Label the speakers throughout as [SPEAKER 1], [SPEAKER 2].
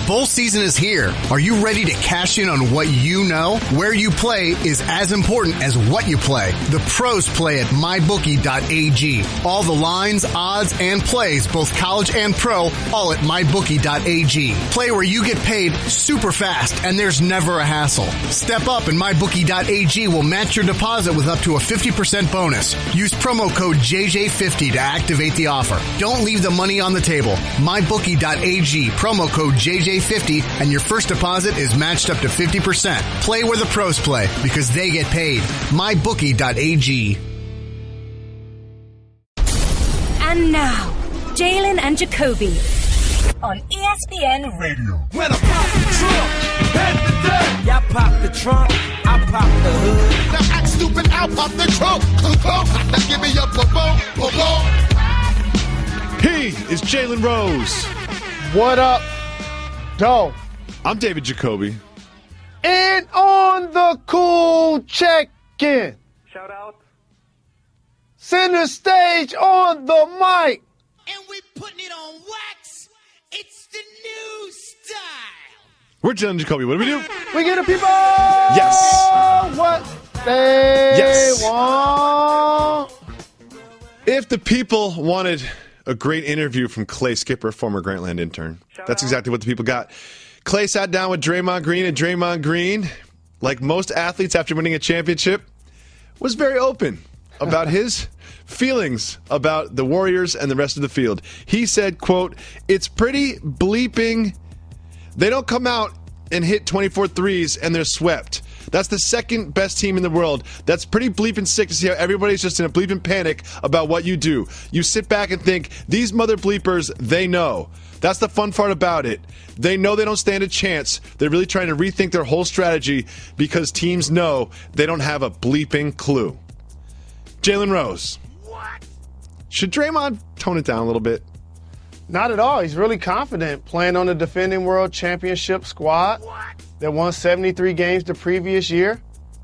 [SPEAKER 1] Bowl season is here. Are you ready to cash in on what you know? Where you play is as important as what you play. The pros play at mybookie.ag. All the lines, odds, and plays, both college and pro, all at mybookie.ag. Play where you get paid super fast and there's never a hassle. Step up and mybookie.ag will match your deposit with up to a 50% bonus. Use promo code JJ50 to activate the offer. Don't leave the money on the table. mybookie.ag, promo code JJ50, and your first deposit is matched up to 50%. Play where the pros play because they get paid. mybookie.ag.
[SPEAKER 2] And now, Jalen and Jacoby on ESPN Radio.
[SPEAKER 3] When I pop the trunk, head to death. Y'all pop the trunk, I pop the hood.
[SPEAKER 4] Now act stupid, I'll pop the trunk. Now give me a boom.
[SPEAKER 5] He is Jalen Rose.
[SPEAKER 6] What up, Doe?
[SPEAKER 5] I'm David Jacoby.
[SPEAKER 6] And on the cool check-in.
[SPEAKER 7] Shout out.
[SPEAKER 6] Center stage on the mic.
[SPEAKER 8] And we putting it on wax. It's the new style.
[SPEAKER 5] We're Jalen Jacoby. What do we do?
[SPEAKER 6] We get the people.
[SPEAKER 5] Yes.
[SPEAKER 6] What they want.
[SPEAKER 5] If the people wanted a great interview from Clay Skipper, former Grantland intern, that's exactly what the people got. Clay sat down with Draymond Green, and Draymond Green, like most athletes after winning a championship, was very open about his feelings about the Warriors and the rest of the field. He said, quote, "It's pretty bleeping. They don't come out and hit 24 threes and they're swept. That's the second best team in the world. That's pretty bleeping sick to see how everybody's just in a bleeping panic about what you do. You sit back and think, these mother bleepers, they know. That's the fun part about it. They know they don't stand a chance. They're really trying to rethink their whole strategy because teams know they don't have a bleeping clue." Jalen Rose.
[SPEAKER 8] What?
[SPEAKER 5] Should Draymond tone it down a little bit?
[SPEAKER 6] Not at all. He's really confident playing on the defending world championship squad that won 73 games the previous year.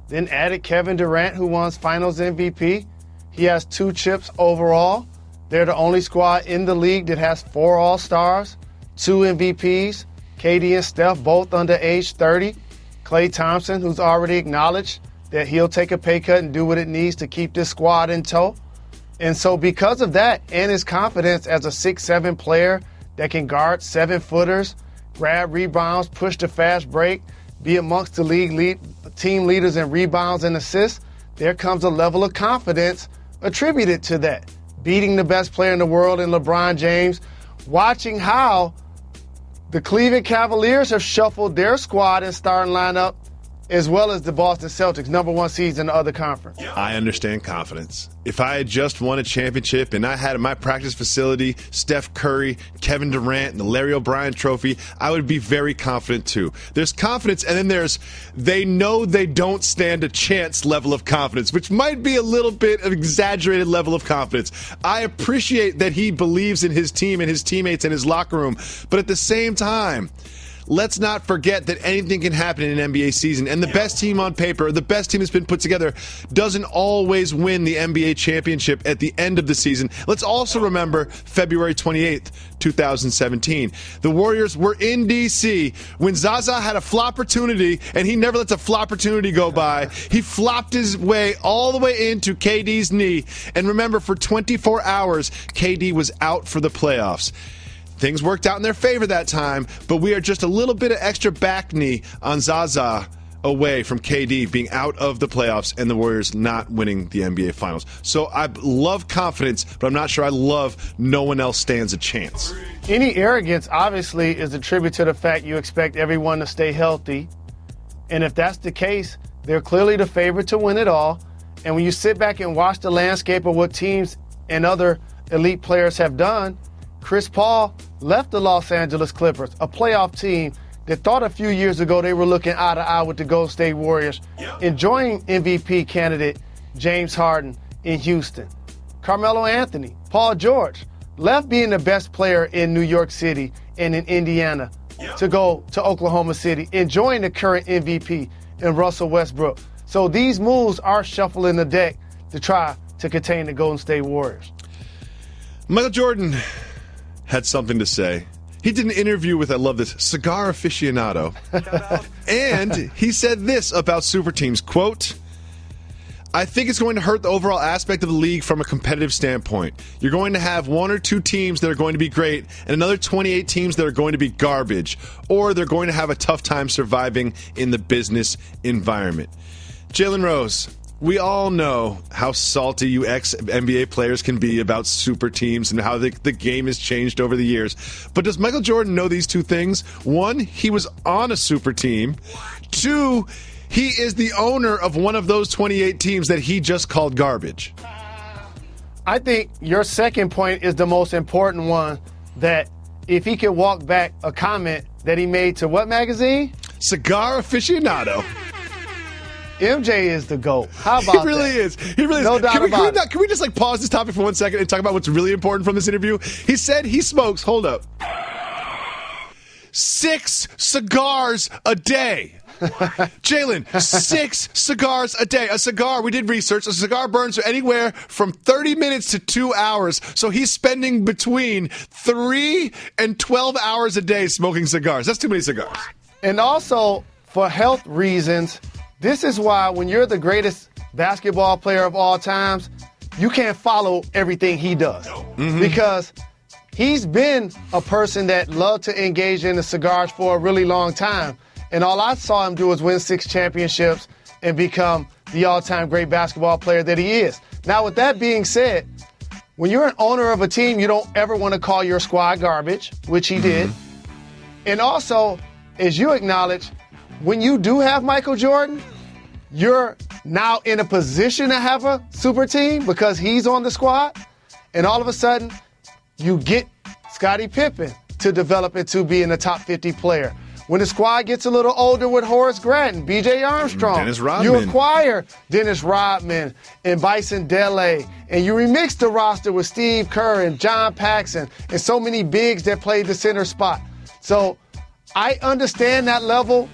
[SPEAKER 6] Then added Kevin Durant, who won Finals MVP. He has 2 chips overall. They're the only squad in the league that has 4 All-Stars, 2 MVPs, KD and Steph both under age 30. Klay Thompson, who's already acknowledged that he'll take a pay cut and do what it needs to keep this squad in tow. And so because of that and his confidence as a 6'7" player that can guard 7-footers, grab rebounds, push the fast break, be amongst the team leaders in rebounds and assists, there comes a level of confidence attributed to that. Beating the best player in the world in LeBron James, watching how the Cleveland Cavaliers have shuffled their squad and starting lineup, as well as the Boston Celtics, number 1 seeds in the other conference.
[SPEAKER 5] I understand confidence. If I had just won a championship and I had in my practice facility Steph Curry, Kevin Durant, and the Larry O'Brien trophy, I would be very confident too. There's confidence, and then there's they know they don't stand a chance level of confidence, which might be a little bit of exaggerated level of confidence. I appreciate that he believes in his team and his teammates and his locker room, but at the same time, let's not forget that anything can happen in an NBA season. And the best team on paper, the best team that's been put together, doesn't always win the NBA championship at the end of the season. Let's also remember February 28th, 2017. The Warriors were in D.C. when Zaza had a flop-portunity, and he never lets a flop-portunity go by. He flopped his way all the way into KD's knee. And remember, for 24 hours, KD was out for the playoffs. Things worked out in their favor that time, but we are just a little bit of extra back knee on Zaza away from KD being out of the playoffs and the Warriors not winning the NBA Finals. So I love confidence, but I'm not sure I love no one else stands a chance.
[SPEAKER 6] Any arrogance, obviously, is attributed to the fact you expect everyone to stay healthy. And if that's the case, they're clearly the favorite to win it all. And when you sit back and watch the landscape of what teams and other elite players have done, Chris Paul left the Los Angeles Clippers, a playoff team that thought a few years ago they were looking eye to eye with the Golden State Warriors, enjoying MVP candidate James Harden in Houston. Carmelo Anthony, Paul George, left being the best player in New York City and in Indiana to go to Oklahoma City, enjoying the current MVP in Russell Westbrook. So these moves are shuffling the deck to try to contain the Golden State Warriors.
[SPEAKER 5] Michael Jordan had something to say. He did an interview with, I love this, Cigar Aficionado. And he said this about super teams, quote, I think it's going to hurt the overall aspect of the league from a competitive standpoint. You're going to have 1 or 2 teams that are going to be great and another 28 teams that are going to be garbage, or they're going to have a tough time surviving in the business environment. Jalen Rose, we all know how salty you ex-NBA players can be about super teams and how the game has changed over the years. But does Michael Jordan know these 2 things? 1, he was on a super team. 2, he is the owner of one of those 28 teams that he just called garbage.
[SPEAKER 6] I think your second point is the most important one, that if he could walk back a comment that he made to what magazine?
[SPEAKER 5] Cigar Aficionado.
[SPEAKER 6] MJ is the GOAT. How about that?
[SPEAKER 5] He really is. He really
[SPEAKER 6] no
[SPEAKER 5] is.
[SPEAKER 6] doubt about it.
[SPEAKER 5] Can we just pause this topic for 1 second and talk about what's really important from this interview? He said he smokes, hold up, 6 cigars a day. Jalen, 6 cigars a day. A cigar, we did research, a cigar burns anywhere from 30 minutes to 2 hours. So he's spending between 3 and 12 hours a day smoking cigars. That's too many cigars.
[SPEAKER 6] And also, for health reasons, this is why when you're the greatest basketball player of all times, you can't follow everything he does. Mm-hmm. Because he's been a person that loved to engage in the cigars for a really long time. And all I saw him do was win 6 championships and become the all-time great basketball player that he is. Now, with that being said, when you're an owner of a team, you don't ever want to call your squad garbage, which he did. And also, as you acknowledge, when you do have Michael Jordan, you're now in a position to have a super team because he's on the squad. And all of a sudden, you get Scottie Pippen to develop into being a top 50 player. When the squad gets a little older with Horace Grant, B.J. Armstrong,
[SPEAKER 5] Dennis Rodman.
[SPEAKER 6] You acquire Dennis Rodman and Bison Dele, and you remix the roster with Steve Kerr and John Paxson and so many bigs that played the center spot. So I understand that level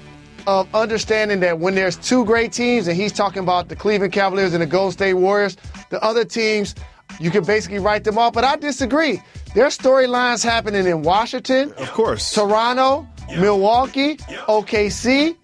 [SPEAKER 6] of understanding that when there's 2 great teams, and he's talking about the Cleveland Cavaliers and the Golden State Warriors, the other teams, you can basically write them off. But I disagree. There's storylines happening in Washington,
[SPEAKER 5] of course,
[SPEAKER 6] Toronto, Milwaukee, OKC,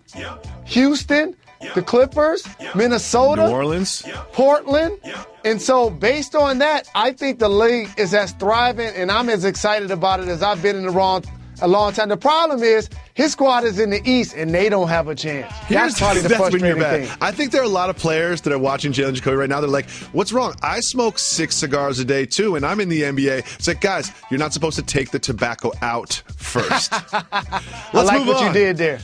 [SPEAKER 6] Houston, the Clippers, Minnesota,
[SPEAKER 5] New Orleans,
[SPEAKER 6] Portland. And so based on that, I think the league is as thriving, and I'm as excited about it as I've been in a long time. The problem is his squad is in the East, and they don't have a chance. That's probably the frustrating thing.
[SPEAKER 5] I think there are a lot of players that are watching Jalen Jacoby right now. They're like, what's wrong? I smoke 6 cigars a day, too, and I'm in the NBA. It's like, guys, you're not supposed to take the tobacco out first. Let's move
[SPEAKER 6] what
[SPEAKER 5] on.
[SPEAKER 6] You did there.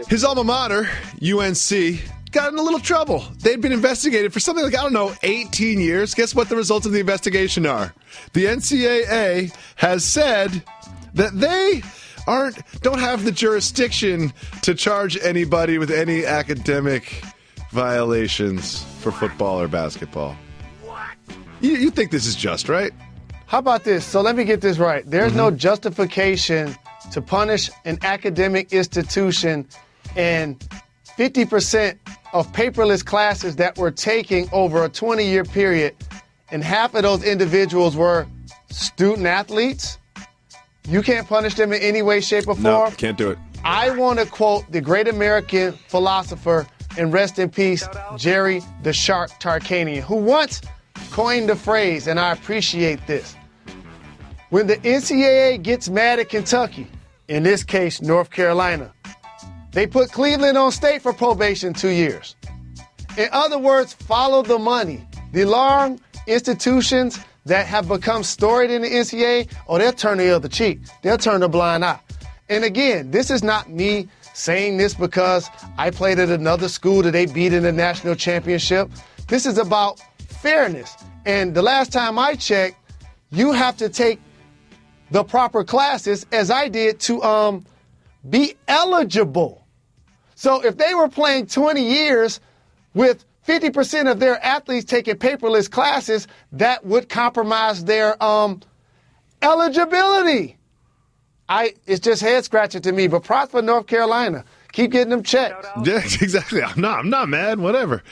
[SPEAKER 5] His alma mater, UNC, got in a little trouble. They'd been investigated for something like, 18 years. Guess what the results of the investigation are? The NCAA has said that they don't have the jurisdiction to charge anybody with any academic violations for football or basketball. You think this is just, right?
[SPEAKER 6] How about this? So let me get this right. There's no justification to punish an academic institution and 50% of paperless classes that were taking over a 20-year period, and half of those individuals were student athletes. You can't punish them in any way, shape, or form.
[SPEAKER 5] No, can't do it.
[SPEAKER 6] I want to quote the great American philosopher, and rest in peace, Jerry the Shark Tarkanian, who once coined the phrase, and I appreciate this. When the NCAA gets mad at Kentucky, in this case, North Carolina, they put Cleveland on state for probation 2 years. In other words, follow the money. The long institutions that have become storied in the NCAA, they'll turn the other cheek. They'll turn a blind eye. And again, this is not me saying this because I played at another school that they beat in the national championship. This is about fairness. And the last time I checked, you have to take the proper classes, as I did, to be eligible. So if they were playing 20 years with 50% of their athletes taking paperless classes, that would compromise their eligibility. It's just head scratching to me, but props for North Carolina. Keep getting them checks.
[SPEAKER 5] Yeah, exactly. I'm not mad. Whatever.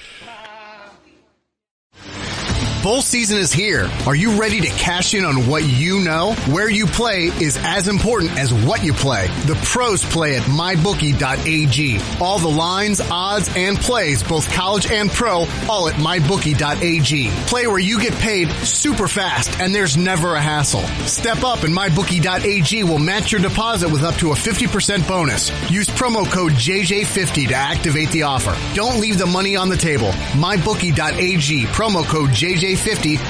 [SPEAKER 1] Bowl season is here. Are you ready to cash in on what you know? Where you play is as important as what you play. The pros play at mybookie.ag. All the lines, odds, and plays, both college and pro, all at mybookie.ag. Play where you get paid super fast and there's never a hassle. Step up and mybookie.ag will match your deposit with up to a 50% bonus. Use promo code JJ50 to activate the offer. Don't leave the money on the table. mybookie.ag, promo code JJ50,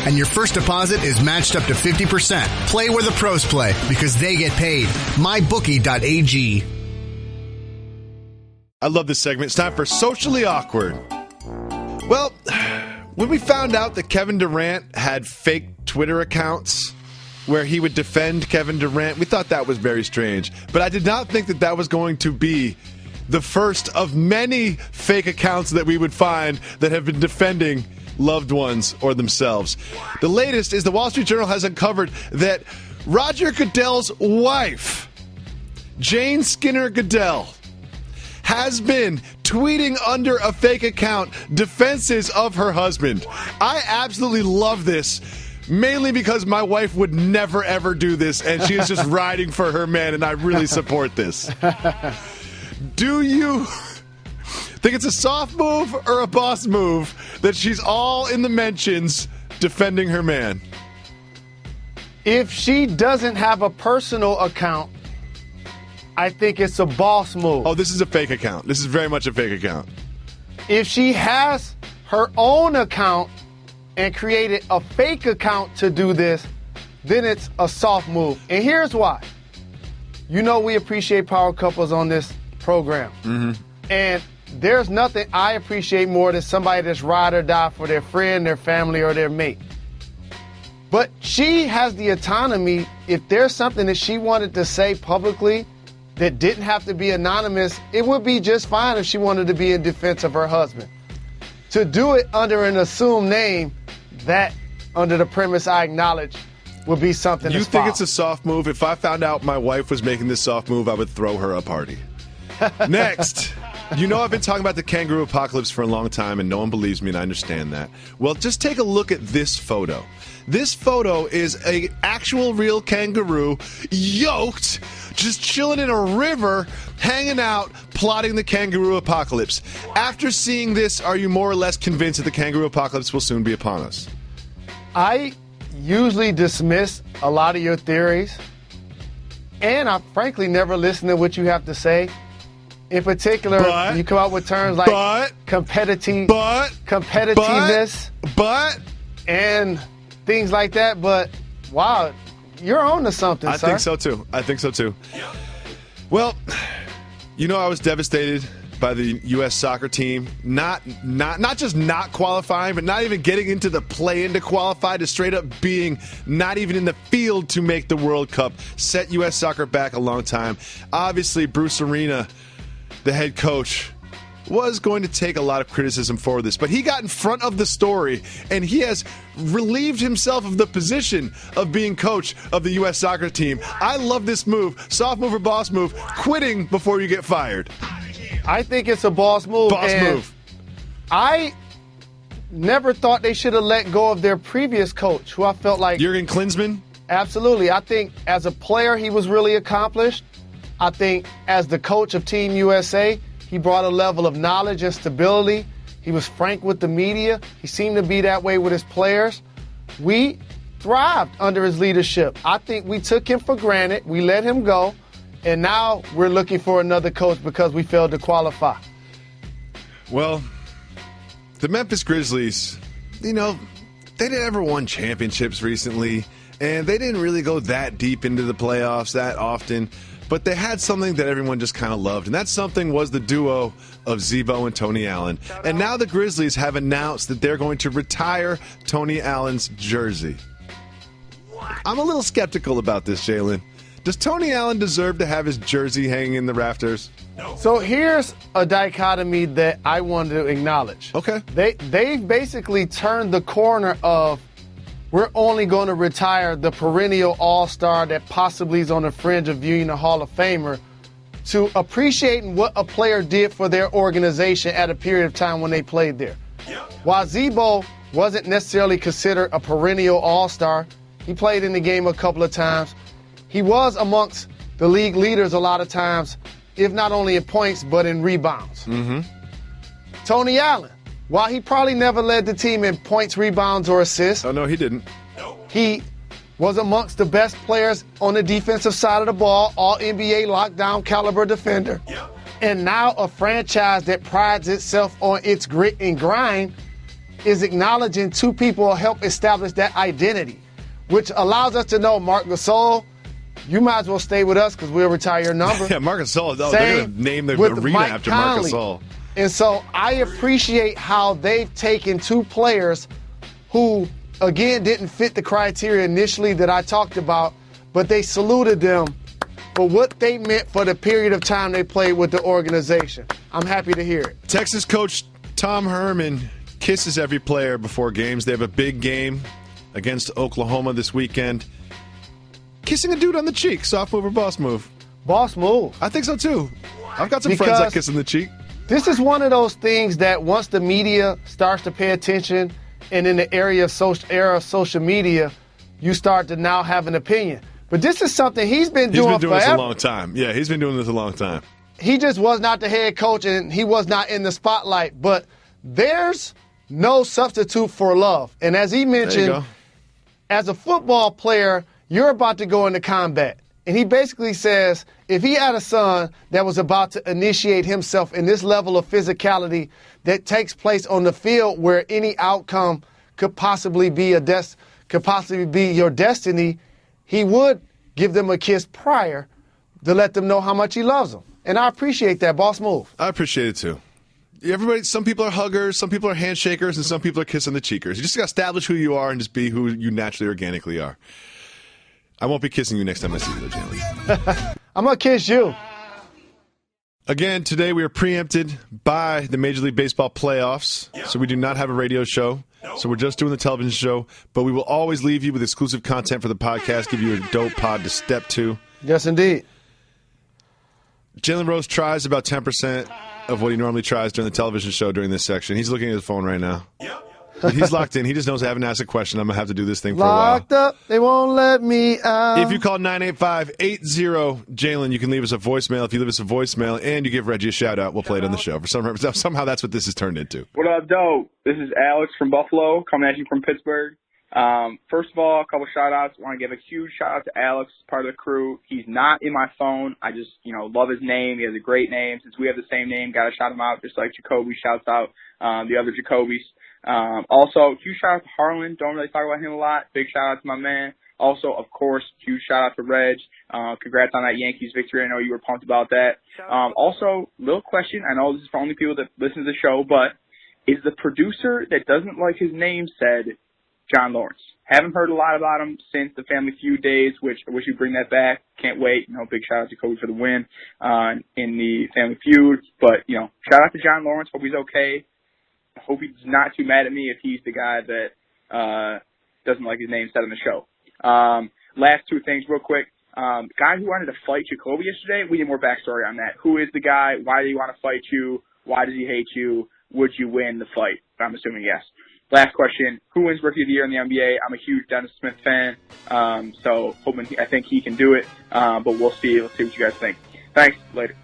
[SPEAKER 1] and your first deposit is matched up to 50%. Play where the pros play because they get paid. mybookie.ag.
[SPEAKER 5] I love this segment. It's time for Socially Awkward. Well, when we found out that Kevin Durant had fake Twitter accounts where he would defend Kevin Durant, we thought that was very strange. But I did not think that that was going to be the first of many fake accounts that we would find that have been defending loved ones or themselves. The latest is the Wall Street Journal has uncovered that Roger Goodell's wife, Jane Skinner Goodell, has been tweeting under a fake account defenses of her husband. I absolutely love this, mainly because my wife would never, ever do this, and she is just riding for her man, and I really support this. Do you think it's a soft move or a boss move that she's all in the mentions defending her man?
[SPEAKER 6] If she doesn't have a personal account, I think it's a boss move.
[SPEAKER 5] Oh, this is a fake account. This is very much a fake account.
[SPEAKER 6] If she has her own account and created a fake account to do this, then it's a soft move. And here's why. You know we appreciate power couples on this program. Mm-hmm. And there's nothing I appreciate more than somebody that's ride or die for their friend, their family, or their mate. But she has the autonomy. If there's something that she wanted to say publicly that didn't have to be anonymous, it would be just fine if she wanted to be in defense of her husband. To do it under an assumed name, that, under the premise I acknowledge, would be something
[SPEAKER 5] You
[SPEAKER 6] that's
[SPEAKER 5] think
[SPEAKER 6] foul.
[SPEAKER 5] it's a soft move? If I found out my wife was making this soft move, I would throw her a party. Next. You know I've been talking about the kangaroo apocalypse for a long time, and no one believes me, and I understand that. Well, just take a look at this photo. This photo is an actual real kangaroo, yoked, just chilling in a river, hanging out, plotting the kangaroo apocalypse. After seeing this, are you more or less convinced that the kangaroo apocalypse will soon be upon us?
[SPEAKER 6] I usually dismiss a lot of your theories, and I frankly never listen to what you have to say. In particular, when you come out with terms like competitiveness, and things like that. But wow, you're on to something,
[SPEAKER 5] I think so too. Well, you know I was devastated by the U.S. soccer team not just not qualifying, but not even getting into the play-in to qualify, to straight up being not even in the field to make the World Cup. Set U.S. soccer back a long time. Obviously, Bruce Arena, the head coach, was going to take a lot of criticism for this, but he got in front of the story, and he has relieved himself of the position of being coach of the U.S. soccer team. I love this move. Soft move or boss move. Quitting before you get fired.
[SPEAKER 6] I think it's a boss move. I never thought they should have let go of their previous coach, who I felt like...
[SPEAKER 5] Jurgen Klinsmann?
[SPEAKER 6] Absolutely. I think as a player, he was really accomplished. I think as the coach of Team USA, he brought a level of knowledge and stability. He was frank with the media. He seemed to be that way with his players. We thrived under his leadership. I think we took him for granted. We let him go. And now we're looking for another coach because we failed to qualify.
[SPEAKER 5] Well, the Memphis Grizzlies, you know, they didn't ever won championships recently, and they didn't really go that deep into the playoffs that often. But they had something that everyone just kind of loved, and that something was the duo of Z-Bo and Tony Allen. And now the Grizzlies have announced that they're going to retire Tony Allen's jersey. I'm a little skeptical about this, Jalen. Does Tony Allen deserve to have his jersey hanging in the rafters?
[SPEAKER 6] No. So here's a dichotomy that I wanted to acknowledge.
[SPEAKER 5] Okay.
[SPEAKER 6] They've basically turned the corner of, we're only going to retire the perennial all-star that possibly is on the fringe of being a Hall of Famer, to appreciating what a player did for their organization at a period of time when they played there. While Z-Bo wasn't necessarily considered a perennial all-star. He played in the game a couple of times. He was amongst the league leaders a lot of times, if not only in points, but in rebounds.
[SPEAKER 5] Mm-hmm.
[SPEAKER 6] Tony Allen, while he probably never led the team in points, rebounds, or assists.
[SPEAKER 5] Oh, no, he didn't.
[SPEAKER 6] He was amongst the best players on the defensive side of the ball, all NBA lockdown caliber defender. Yep. And now a franchise that prides itself on its grit and grind is acknowledging two people help establish that identity, which allows us to know, Marc Gasol, you might as well stay with us because we'll retire your number.
[SPEAKER 5] Yeah, Marc Gasol. Oh, they're going to name the arena
[SPEAKER 6] Mike
[SPEAKER 5] after Marc
[SPEAKER 6] Conley.
[SPEAKER 5] Gasol.
[SPEAKER 6] And so I appreciate how they've taken two players who, again, didn't fit the criteria initially that I talked about, but they saluted them for what they meant for the period of time they played with the organization. I'm happy to hear it.
[SPEAKER 5] Texas coach Tom Herman kisses every player before games. They have a big game against Oklahoma this weekend. Kissing a dude on the cheek, soft move or boss move?
[SPEAKER 6] Boss move.
[SPEAKER 5] I think so, too. I've got some friends that kiss in the cheek.
[SPEAKER 6] This is one of those things that once the media starts to pay attention, and in the era of social media, you start to now have an opinion. But this is something he's been doing forever.
[SPEAKER 5] He's been doing this a long time. Yeah, he's been doing this a long time.
[SPEAKER 6] He just was not the head coach, and he was not in the spotlight. But there's no substitute for love. And as he mentioned, as a football player, you're about to go into combat. And he basically says if he had a son that was about to initiate himself in this level of physicality that takes place on the field where any outcome could possibly be your destiny, he would give them a kiss prior to let them know how much he loves them. And I appreciate that, boss move.
[SPEAKER 5] I appreciate it, too. Everybody, some people are huggers, some people are handshakers, and some people are kissing the cheekers. You just got to establish who you are and just be who you naturally, organically are. I won't be kissing you next time I see you, though, Jalen.
[SPEAKER 6] I'm going to kiss you.
[SPEAKER 5] Again, today we are preempted by the Major League Baseball playoffs, so we do not have a radio show. So we're just doing the television show, but we will always leave you with exclusive content for the podcast, give you a dope pod to step to.
[SPEAKER 6] Yes, indeed.
[SPEAKER 5] Jalen Rose tries about 10% of what he normally tries during the television show during this section. He's looking at his phone right now. He's locked in. He just knows I haven't asked a question. I'm going to have to do this thing for a while.
[SPEAKER 6] Locked up. They won't let me out.
[SPEAKER 5] If you call 985-80-JALEN, you can leave us a voicemail. If you leave us a voicemail and you give Reggie a shout-out, we'll play it on the show. For somehow that's what this has turned into.
[SPEAKER 7] What up, Doe? This is Alex from Buffalo, coming at you from Pittsburgh. First of all, a couple shout-outs. I want to give a huge shout-out to Alex, part of the crew. He's not in my phone. I just, love his name. He has a great name. Since we have the same name, got to shout him out, just like Jacoby shouts out the other Jacobys. Also, huge shout out to Harlan. Don't really talk about him a lot. Big shout out to my man. Also, of course, huge shout out to Reg. Congrats on that Yankees victory. I know you were pumped about that. Also, little question. I know this is for only people that listen to the show, but is the producer that doesn't like his name said John Lawrence? Haven't heard a lot about him since the Family Feud days, which I wish you'd bring that back. Can't wait. Big shout out to Kobe for the win in the Family Feud. But, shout out to John Lawrence. Hope he's okay. I hope he's not too mad at me if he's the guy that doesn't like his name said on the show. Last two things real quick. The guy who wanted to fight Jacoby yesterday, we need more backstory on that. Who is the guy? Why did he want to fight you? Why does he hate you? Would you win the fight? I'm assuming yes. Last question. Who wins Rookie of the Year in the NBA? I'm a huge Dennis Smith fan, so I think he can do it, but we'll see. Let's see what you guys think. Thanks. Later.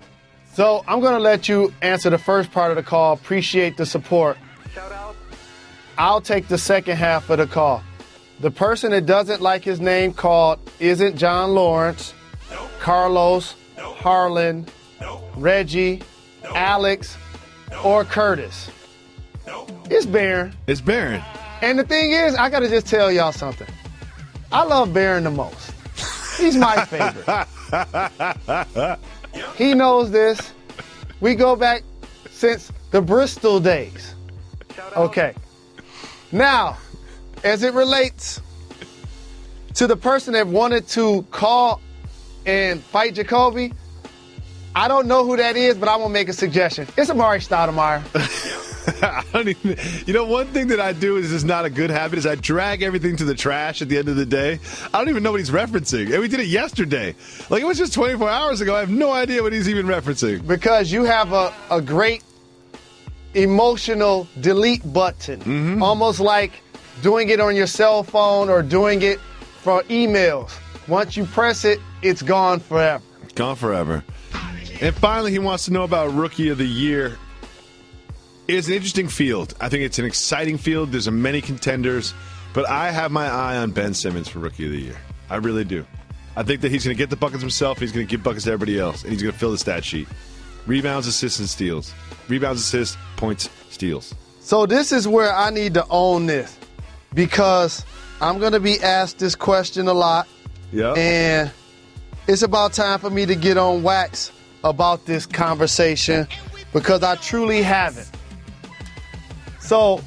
[SPEAKER 6] So I'm going to let you answer the first part of the call. Appreciate the support.
[SPEAKER 7] Shout out.
[SPEAKER 6] I'll take the second half of the call. The person that doesn't like his name called isn't John Lawrence, Carlos, Harlan, Reggie, Alex, or Curtis. It's Barron.
[SPEAKER 5] It's Barron.
[SPEAKER 6] And the thing is, I got to just tell y'all something. I love Barron the most. He's my favorite. He knows this. We go back since the Bristol days. Okay. Now, as it relates to the person that wanted to call and fight Jacoby, I don't know who that is, but I'm going to make a suggestion. It's Amari Stoudemire.
[SPEAKER 5] I don't even, one thing that I do is not a good habit is I drag everything to the trash at the end of the day. I don't even know what he's referencing. And we did it yesterday. Like, it was just 24 hours ago. I have no idea what he's even referencing.
[SPEAKER 6] Because you have a great emotional delete button, almost like doing it on your cell phone or doing it for emails. Once you press it, it's gone forever.
[SPEAKER 5] Gone forever. And finally, he wants to know about Rookie of the Year. It's an interesting field. I think it's an exciting field. There's many contenders, but I have my eye on Ben Simmons for Rookie of the Year. I really do. I think that he's going to get the buckets himself. He's going to give buckets to everybody else, and he's going to fill the stat sheet. Rebounds, assists, and steals. Rebounds, assists, points, steals.
[SPEAKER 6] So this is where I need to own this because I'm going to be asked this question a lot.
[SPEAKER 5] Yeah.
[SPEAKER 6] And it's about time for me to get on wax about this conversation because I truly haven't. So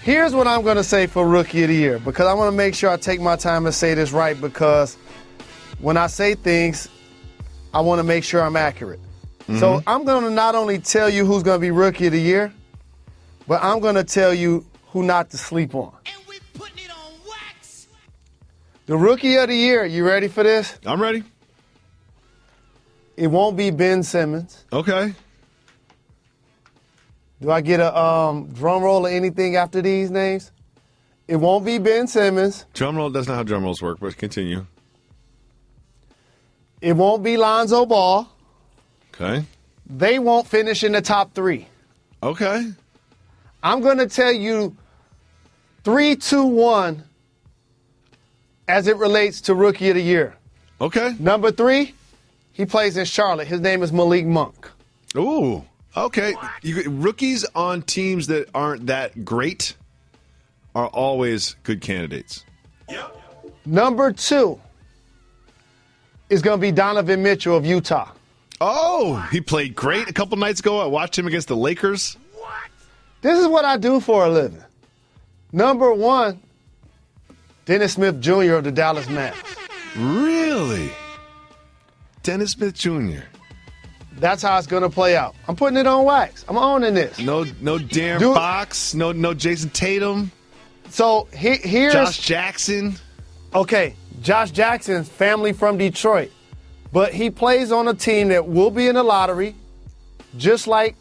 [SPEAKER 6] here's what I'm going to say for Rookie of the Year because I want to make sure I take my time and say this right because when I say things, I want to make sure I'm accurate. So I'm going to not only tell you who's going to be Rookie of the Year, but I'm going to tell you who not to sleep on.
[SPEAKER 8] And we putting it on wax.
[SPEAKER 6] The Rookie of the Year, you ready for this?
[SPEAKER 5] I'm ready.
[SPEAKER 6] It won't be Ben Simmons.
[SPEAKER 5] Okay.
[SPEAKER 6] Do I get a drum roll or anything after these names? It won't be Ben Simmons.
[SPEAKER 5] Drum roll, that's not how drum rolls work, but continue.
[SPEAKER 6] It won't be Lonzo Ball.
[SPEAKER 5] Okay.
[SPEAKER 6] They won't finish in the top 3.
[SPEAKER 5] Okay.
[SPEAKER 6] I'm going to tell you 3, 2, 1 as it relates to Rookie of the Year.
[SPEAKER 5] Okay.
[SPEAKER 6] Number 3, he plays in Charlotte. His name is Malik Monk.
[SPEAKER 5] Ooh. Okay. Rookies on teams that aren't that great are always good candidates.
[SPEAKER 8] Yep.
[SPEAKER 6] Number 2 is going to be Donovan Mitchell of Utah.
[SPEAKER 5] Oh, he played great a couple nights ago. I watched him against the Lakers.
[SPEAKER 6] This is what I do for a living. Number 1, Dennis Smith Jr. of the Dallas Mavericks.
[SPEAKER 5] Really? Dennis Smith Jr.
[SPEAKER 6] That's how it's going to play out. I'm putting it on wax. I'm owning this.
[SPEAKER 5] No Darren Fox. No Jason Tatum.
[SPEAKER 6] So here's
[SPEAKER 5] Josh Jackson.
[SPEAKER 6] Okay, Josh Jackson's family from Detroit. But he plays on a team that will be in the lottery, just like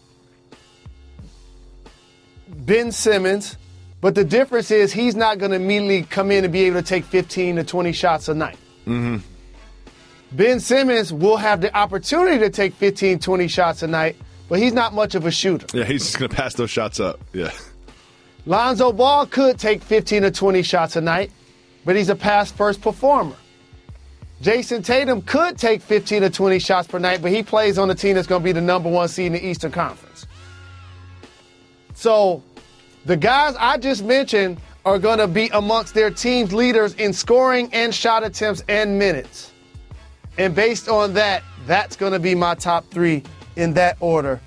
[SPEAKER 6] Ben Simmons. But the difference is he's not going to immediately come in and be able to take 15 to 20 shots a night. Ben Simmons will have the opportunity to take 15, 20 shots a night, but he's not much of a shooter.
[SPEAKER 5] Yeah, he's just going to pass those shots up. Yeah.
[SPEAKER 6] Lonzo Ball could take 15 to 20 shots a night, but he's a pass-first performer. Jason Tatum could take 15 to 20 shots per night, but he plays on a team that's going to be the number 1 seed in the Eastern Conference. So the guys I just mentioned are going to be amongst their team's leaders in scoring and shot attempts and minutes. And based on that, that's going to be my top 3 in that order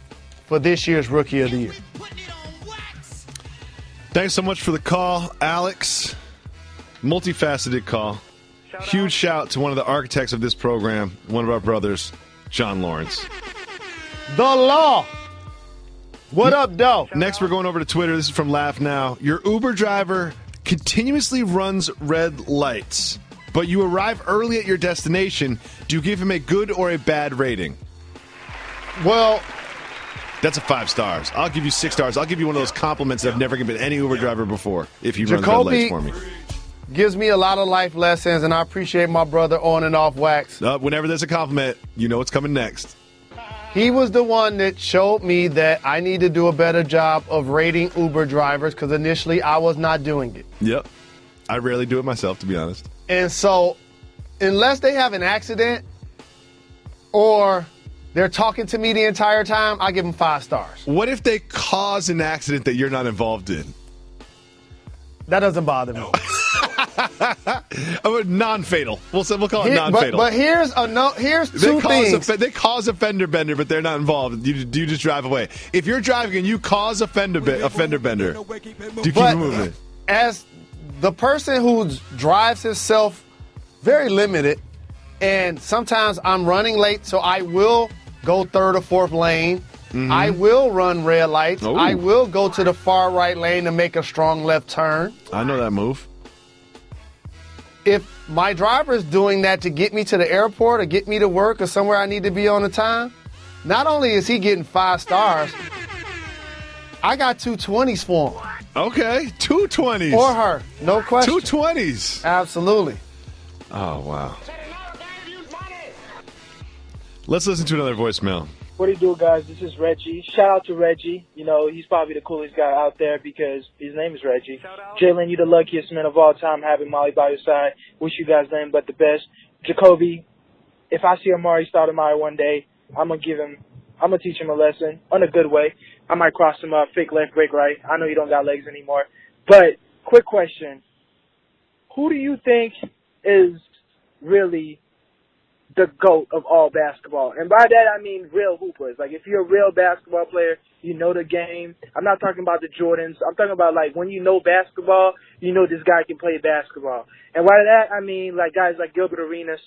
[SPEAKER 6] for this year's Rookie of the Year.
[SPEAKER 5] Thanks so much for the call, Alex. Multifaceted call. Huge shout to one of the architects of this program, one of our brothers, John Lawrence.
[SPEAKER 6] The Law. What up, Doe?
[SPEAKER 5] Next, we're going over to Twitter. This is from Laugh Now. Your Uber driver continuously runs red lights, but you arrive early at your destination. Do you give him a good or a bad rating?
[SPEAKER 6] Well,
[SPEAKER 5] that's a 5 stars. I'll give you 6 stars. I'll give you one of those compliments that I've never given any Uber driver before if he runs red lights for me.
[SPEAKER 6] Gives me a lot of life lessons, and I appreciate my brother on and off wax.
[SPEAKER 5] Whenever there's a compliment, you know what's coming next.
[SPEAKER 6] He was the one that showed me that I need to do a better job of rating Uber drivers because initially I was not doing it.
[SPEAKER 5] Yep. I rarely do it myself, to be honest.
[SPEAKER 6] And so unless they have an accident or they're talking to me the entire time, I give them 5 stars.
[SPEAKER 5] What if they cause an accident that you're not involved in?
[SPEAKER 6] That doesn't bother me.
[SPEAKER 5] Non-fatal. We'll call it non-fatal.
[SPEAKER 6] But here's two things.
[SPEAKER 5] They cause a fender bender, but they're not involved. You just drive away. If you're driving and you cause a fender bender, do you keep moving?
[SPEAKER 6] As the person who drives himself very limited, and sometimes I'm running late, so I will go 3rd or 4th lane. Mm-hmm. I will run red lights.
[SPEAKER 5] Ooh.
[SPEAKER 6] I will go to the far right lane to make a strong left turn.
[SPEAKER 5] I know that move.
[SPEAKER 6] If my driver is doing that to get me to the airport or get me to work or somewhere I need to be on the time, not only is he getting 5 stars, I got 220s for him.
[SPEAKER 5] Okay, 220s.
[SPEAKER 6] Or her, no question.
[SPEAKER 5] 220s.
[SPEAKER 6] Absolutely.
[SPEAKER 5] Oh, wow. Let's listen to another voicemail.
[SPEAKER 9] What do you do, guys? This is Reggie. Shout out to Reggie. You know, he's probably the coolest guy out there because his name is Reggie. Jalen, you're the luckiest man of all time having Molly by your side. Wish you guys nothing but the best. Jacoby, if I see Amari Stoudemire one day, I'm going to teach him a lesson in a good way. I might cross him up, fake left, break right. I know you don't got legs anymore. But, quick question. Who do you think is really the GOAT of all basketball? And by that, I mean real hoopers. Like, if you're a real basketball player, you know the game. I'm not talking about the Jordans. I'm talking about, like, when you know basketball, you know this guy can play basketball. And by that, I mean, like, guys like Gilbert Arenas,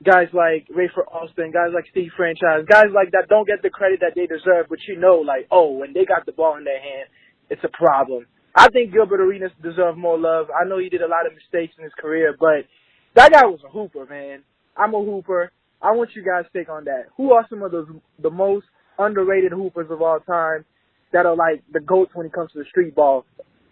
[SPEAKER 9] guys like Rayford Alston, guys like Steve Franchise, guys like that don't get the credit that they deserve, but you know, like, oh, when they got the ball in their hand, it's a problem. I think Gilbert Arenas deserves more love. I know he did a lot of mistakes in his career, but that guy was a hooper, man. I'm a hooper. I want you guys to take on that. Who are some of the most underrated hoopers of all time that are like the GOATs when it comes to the street ball?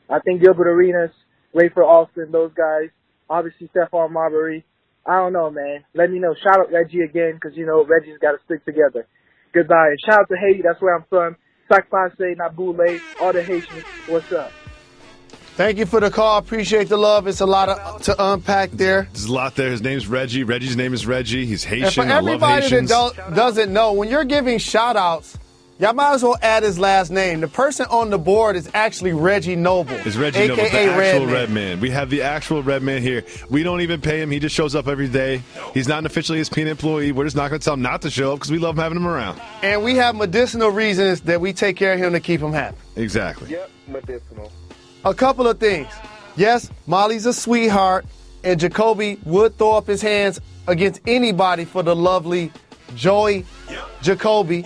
[SPEAKER 9] I think Gilbert Arenas, Rayford Alston, those guys. Obviously, Stephon Marbury. I don't know, man. Let me know. Shout out Reggie again because, you know, Reggie's got to stick together. Goodbye. And shout out to Haiti. That's where I'm from. Sakpase, Nabule, all the Haitians. What's up?
[SPEAKER 6] Thank you for the call. Appreciate the love. It's a lot to unpack there.
[SPEAKER 5] There's a lot there. His name's Reggie. Reggie's name is Reggie. He's Haitian.
[SPEAKER 6] And for everybody that doesn't know, when you're giving shout-outs, y'all might as well add his last name. The person on the board is actually Reggie Noble.
[SPEAKER 5] It's Reggie Noble, the actual Red Man. We have the actual Red Man here. We don't even pay him. He just shows up every day. He's not an official ESPN employee. We're just not going to tell him not to show up because we love having him around.
[SPEAKER 6] And we have medicinal reasons that we take care of him to keep him happy.
[SPEAKER 5] Exactly.
[SPEAKER 9] Yep, medicinal.
[SPEAKER 6] A couple of things. Yes, Molly's a sweetheart, and Jacoby would throw up his hands against anybody for the lovely Joey Jacoby,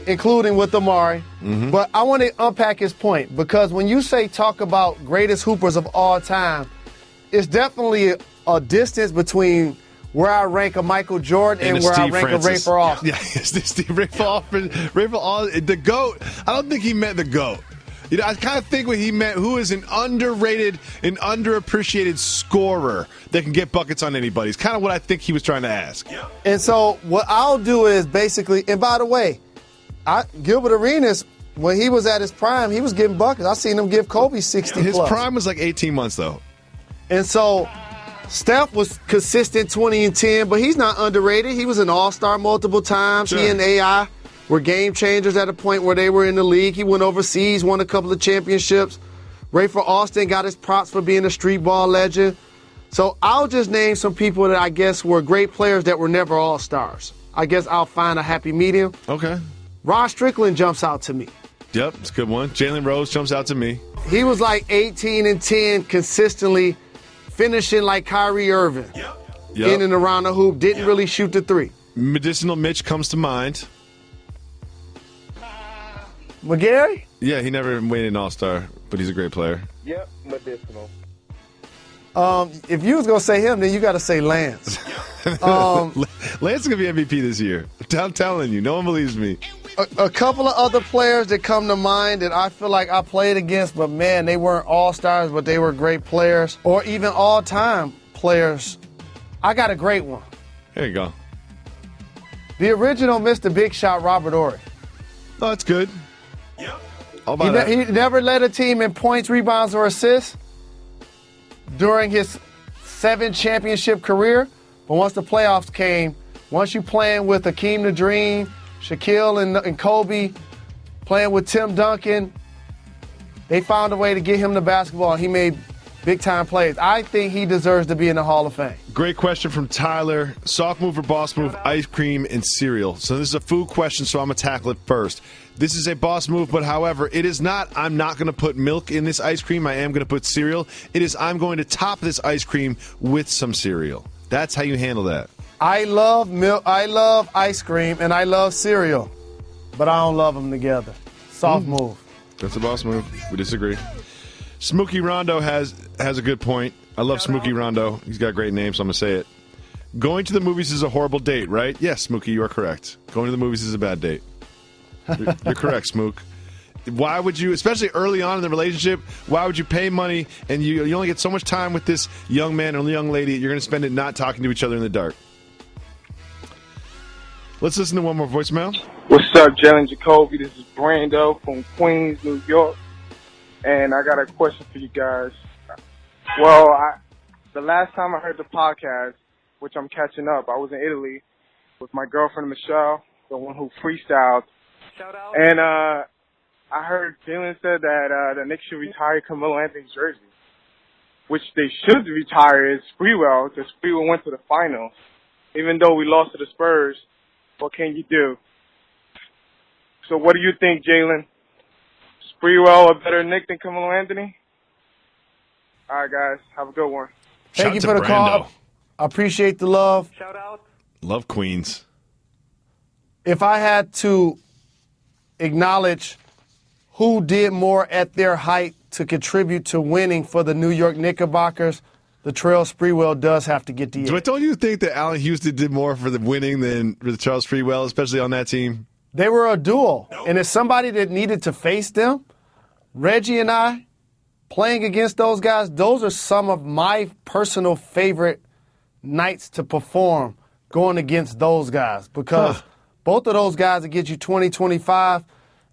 [SPEAKER 6] including with Amari. Mm-hmm. But I want to unpack his point because when you say talk about greatest hoopers of all time, it's definitely a distance between where I rank a Michael Jordan and where I rank a Rayford Alston.
[SPEAKER 5] Yeah, Rayford Alston, the GOAT. I don't think he meant the GOAT. You know, I kind of think what he meant, who is an underrated and underappreciated scorer that can get buckets on anybody. It's kind of what I think he was trying to ask.
[SPEAKER 6] And so what I'll do is basically, and by the way, Gilbert Arenas, when he was at his prime, he was getting buckets. I seen him give Kobe 60
[SPEAKER 5] His
[SPEAKER 6] plus.
[SPEAKER 5] prime was like 18 months, though.
[SPEAKER 6] And so Steph was consistent 20 and 10, but he's not underrated. He was an all-star multiple times. Sure. He and AI were game changers at a point where they were in the league. He went overseas, won a couple of championships. Rayford Alston got his props for being a street ball legend. So I'll just name some people that I guess were great players that were never all-stars. I guess I'll find a happy medium.
[SPEAKER 5] Okay.
[SPEAKER 6] Rod Strickland jumps out to me.
[SPEAKER 5] Yep, it's a good one. Jalen Rose jumps out to me.
[SPEAKER 6] He was like 18 and 10 consistently, finishing like Kyrie Irving. Yep. In and around the hoop, didn't really shoot the three.
[SPEAKER 5] Medicinal Mitch comes to mind.
[SPEAKER 6] McGarry?
[SPEAKER 5] Yeah, he never made an all-star, but he's a great player.
[SPEAKER 9] Yep, medicinal.
[SPEAKER 6] If you was going to say him, then you got to say Lance.
[SPEAKER 5] Lance is going to be MVP this year. I'm telling you. No one believes me.
[SPEAKER 6] A couple of other players that come to mind that I feel like I played against, but, man, they weren't all-stars, but they were great players, or even all-time players. I got a great one.
[SPEAKER 5] There you go.
[SPEAKER 6] The original Mr. Big Shot, Robert Horry.
[SPEAKER 5] Oh, that's good.
[SPEAKER 6] He never led a team in points, rebounds, or assists during his 7-championship career. But once the playoffs came, once you playing with Hakeem the Dream, Shaquille and Kobe, playing with Tim Duncan, they found a way to get him the basketball, and he made big-time plays. I think he deserves to be in the Hall of Fame.
[SPEAKER 5] Great question from Tyler. Soft move or boss move, ice cream and cereal. So this is a food question, so I'm going to tackle it first. This is a boss move, but however, it is not, I'm not going to put milk in this ice cream. I am going to put cereal. It is, I'm going to top this ice cream with some cereal. That's how you handle that.
[SPEAKER 6] I love milk. I love ice cream, and I love cereal, but I don't love them together. Soft move.
[SPEAKER 5] That's a boss move. We disagree. Smokey Rondo has a good point. I love Smokey Rondo. He's got a great name, so I'm going to say it. Going to the movies is a horrible date, right? Yes, Smokey, you are correct. Going to the movies is a bad date. You're correct, Smook. Why would you, especially early on in the relationship, why would you pay money and you only get so much time with this young man or young lady, you're going to spend it not talking to each other in the dark? Let's listen to one more voicemail.
[SPEAKER 10] What's up, Jalen Jacoby? This is Brando from Queens, New York. And I got a question for you guys. Well, the last time I heard the podcast, which I'm catching up, I was in Italy with my girlfriend, Michelle, the one who freestyled.
[SPEAKER 11] Shout out.
[SPEAKER 10] And I heard Jalen said that the Knicks should retire Carmelo Anthony's jersey, which they should retire is Sprewell, because Sprewell went to the finals. Even though we lost to the Spurs, what can you do? So what do you think, Jalen? Sprewell a better Knick than Carmelo Anthony? All right, guys. Have a good one.
[SPEAKER 6] Thank you for the call. I appreciate the love.
[SPEAKER 11] Shout out.
[SPEAKER 5] Love Queens.
[SPEAKER 6] If I had to acknowledge who did more at their height to contribute to winning for the New York Knickerbockers, Latrell Sprewell does have to get the edge.
[SPEAKER 5] Don't you think that Allen Houston did more for the winning than Charles Sprewell, especially on that team?
[SPEAKER 6] They were a duo. And as somebody that needed to face them, Reggie and I, playing against those guys, those are some of my personal favorite nights to perform going against those guys because both of those guys will get you 20, 25.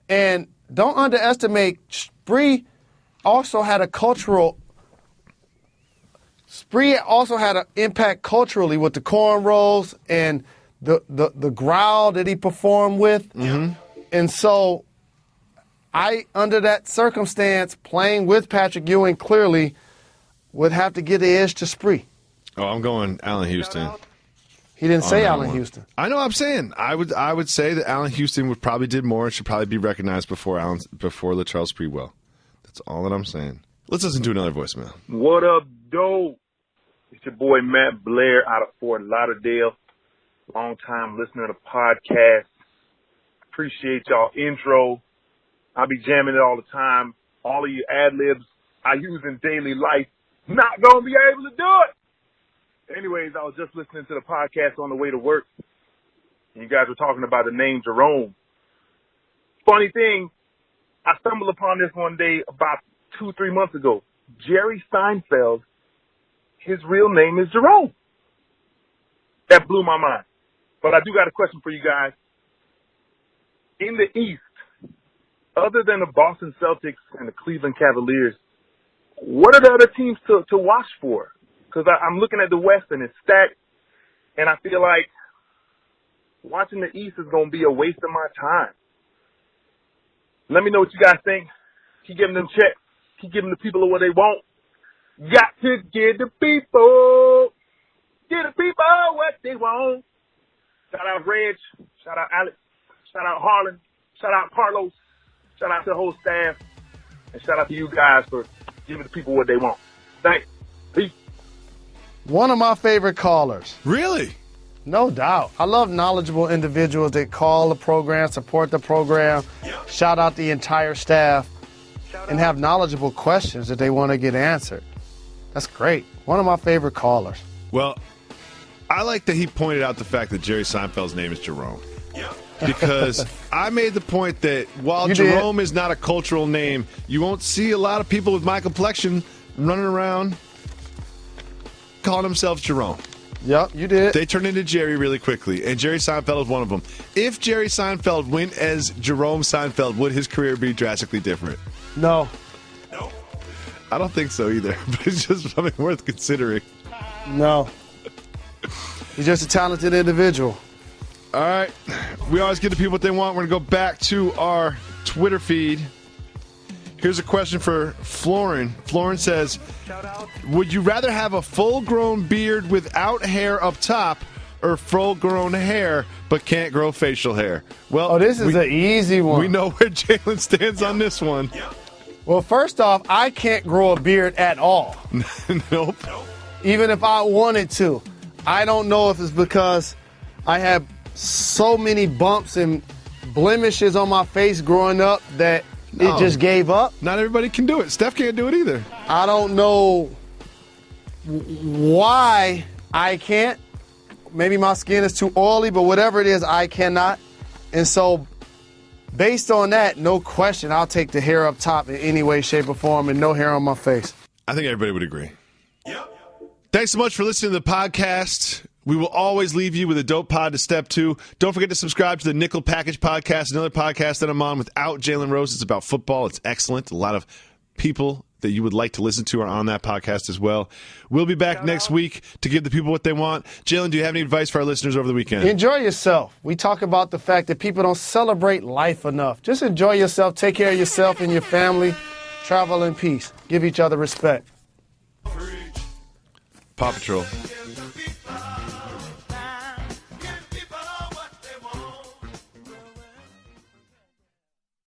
[SPEAKER 6] And don't underestimate, Spree also had an impact culturally with the cornrows and the growl that he performed with.
[SPEAKER 5] Mm-hmm.
[SPEAKER 6] And so under that circumstance, playing with Patrick Ewing clearly would have to get the edge to Spree.
[SPEAKER 5] Oh, I'm going Allen Houston.
[SPEAKER 6] He didn't say Allen Houston.
[SPEAKER 5] I know. I'm saying I would say that Allen Houston would probably did more and should probably be recognized before Latrell Sprewell. That's all that I'm saying. Let's listen to another voicemail.
[SPEAKER 12] What up, doe? It's your boy Matt Blair out of Fort Lauderdale. Long time listener to the podcast. Appreciate y'all intro. I be jamming it all the time. All of your ad libs I use in daily life. Not gonna be able to do it. Anyways, I was just listening to the podcast on the way to work. And you guys were talking about the name Jerome. Funny thing, I stumbled upon this one day about 2-3 months ago. Jerry Seinfeld, his real name is Jerome. That blew my mind. But I do got a question for you guys. In the East, other than the Boston Celtics and the Cleveland Cavaliers, what are the other teams to watch for? Because I'm looking at the West and it's stacked, and I feel like watching the East is going to be a waste of my time. Let me know what you guys think. Keep giving them checks. Keep giving the people what they want. Got to give the people what they want. Shout out Reg. Shout out Alex. Shout out Harlan. Shout out Carlos. Shout out to the whole staff. And shout out to you guys for giving the people what they want. Thanks. Peace.
[SPEAKER 6] One of my favorite callers.
[SPEAKER 5] Really?
[SPEAKER 6] No doubt. I love knowledgeable individuals that call the program, support the program, shout out the entire staff, and have knowledgeable questions that they want to get answered. That's great. One of my favorite callers.
[SPEAKER 5] Well, I like that he pointed out the fact that Jerry Seinfeld's name is Jerome. Because I made the point that while Jerome is not a cultural name, you won't see a lot of people with my complexion running around calling themselves Jerome.
[SPEAKER 6] Yep, you did.
[SPEAKER 5] They turned into Jerry really quickly, and Jerry Seinfeld is one of them. If Jerry Seinfeld went as Jerome Seinfeld, would his career be drastically different?
[SPEAKER 6] No.
[SPEAKER 5] I don't think so either, but it's just something worth considering.
[SPEAKER 6] No. He's just a talented individual.
[SPEAKER 5] All right. We always give the people what they want. We're going to go back to our Twitter feed. Here's a question for Florin. Florin says, would you rather have a full-grown beard without hair up top or full-grown hair but can't grow facial hair? Well,
[SPEAKER 6] this is an easy one.
[SPEAKER 5] We know where Jalen stands on this one.
[SPEAKER 6] Well, first off, I can't grow a beard at all.
[SPEAKER 5] Nope.
[SPEAKER 6] Even if I wanted to. I don't know if it's because I have so many bumps and blemishes on my face growing up that it just gave up.
[SPEAKER 5] Not everybody can do it. Steph can't do it either.
[SPEAKER 6] I don't know why I can't. Maybe my skin is too oily, but whatever it is, I cannot. And so based on that, no question, I'll take the hair up top in any way, shape, or form and no hair on my face.
[SPEAKER 5] I think everybody would agree. Yep. Thanks so much for listening to the podcast. We will always leave you with a dope pod to step to. Don't forget to subscribe to the Nickel Package Podcast, another podcast that I'm on without Jalen Rose. It's about football. It's excellent. A lot of people that you would like to listen to are on that podcast as well. We'll be back next week to give the people what they want. Jalen, do you have any advice for our listeners over the weekend?
[SPEAKER 6] Enjoy yourself. We talk about the fact that people don't celebrate life enough. Just enjoy yourself. Take care of yourself and your family. Travel in peace. Give each other respect.
[SPEAKER 5] Paw Patrol.